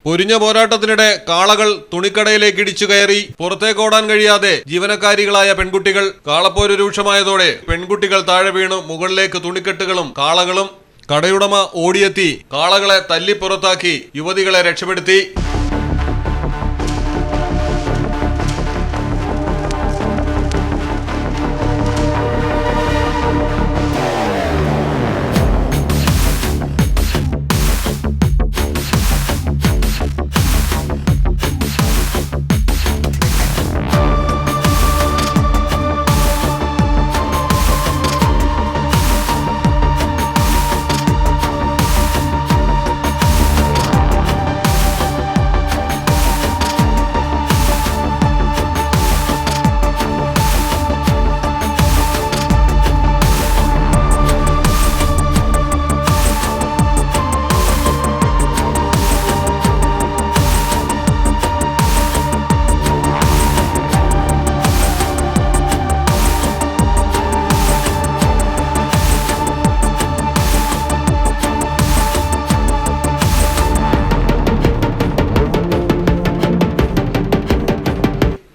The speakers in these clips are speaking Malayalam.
പൊരിഞ്ഞ പോരാട്ടത്തിനിടെ കാളകൾ തുണിക്കടയിലേക്ക് ഇടിച്ചു കയറി പുറത്തേക്കോടാൻ കഴിയാതെ ജീവനക്കാരികളായ പെൺകുട്ടികൾ. കാളപ്പോര് രൂക്ഷമായതോടെ പെൺകുട്ടികൾ താഴെ വീണു. മുകളിലേക്ക് തുണിക്കെട്ടുകളും കാളകളും. കടയുടമ ഓടിയെത്തി കാളകളെ തല്ലി പുറത്താക്കി യുവതികളെ രക്ഷപ്പെടുത്തി.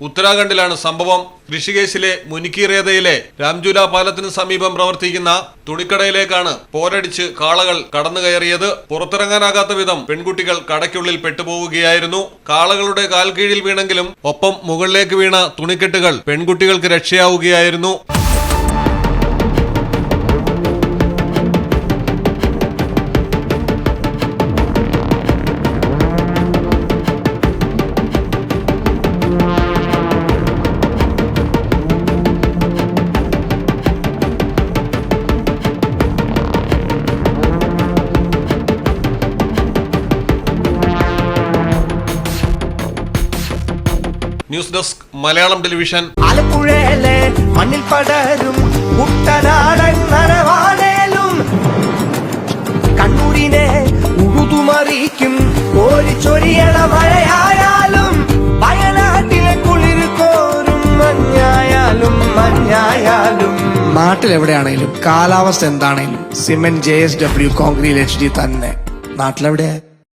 ഉത്തരാഖണ്ഡിലാണ് സംഭവം. ഋഷികേശിലെ മുനിക്കിറേതയിലെ രാംജുല പാലത്തിന് സമീപം പ്രവർത്തിക്കുന്ന തുണിക്കടയിലേക്കാണ് പോരടിച്ച് കാളകൾ കടന്നുകയറിയത്. പുറത്തിറങ്ങാനാകാത്ത വിധം പെൺകുട്ടികൾ കടയ്ക്കുള്ളിൽ പെട്ടുപോവുകയായിരുന്നു. കാളകളുടെ കാൽ കീഴിൽ വീണെങ്കിലും ഒപ്പം മുകളിലേക്ക് വീണ തുണിക്കെട്ടുകൾ പെൺകുട്ടികൾക്ക് രക്ഷയാവുകയായിരുന്നു. News desk Malayalam television. ആലപ്പുഴയിലെ മണ്ണിൽ പടരും കുട്ടനാടൻ നരവാണേലും കണ്ണൂരിനെ ഉഴുതുമറിക്കും കോരിച്ചൊരിയണ മഴയായാലും വയനാട്ടിലെ കുളിർ കോരും മഞ്ഞായാലും നാട്ടിലെവിടെയാണേലും കാലാവസ്ഥ എന്താണേലും സിമെന്റ് JSW കോൺക്രീറ്റ് HD തന്നെ. നാട്ടിലെവിടെയാ?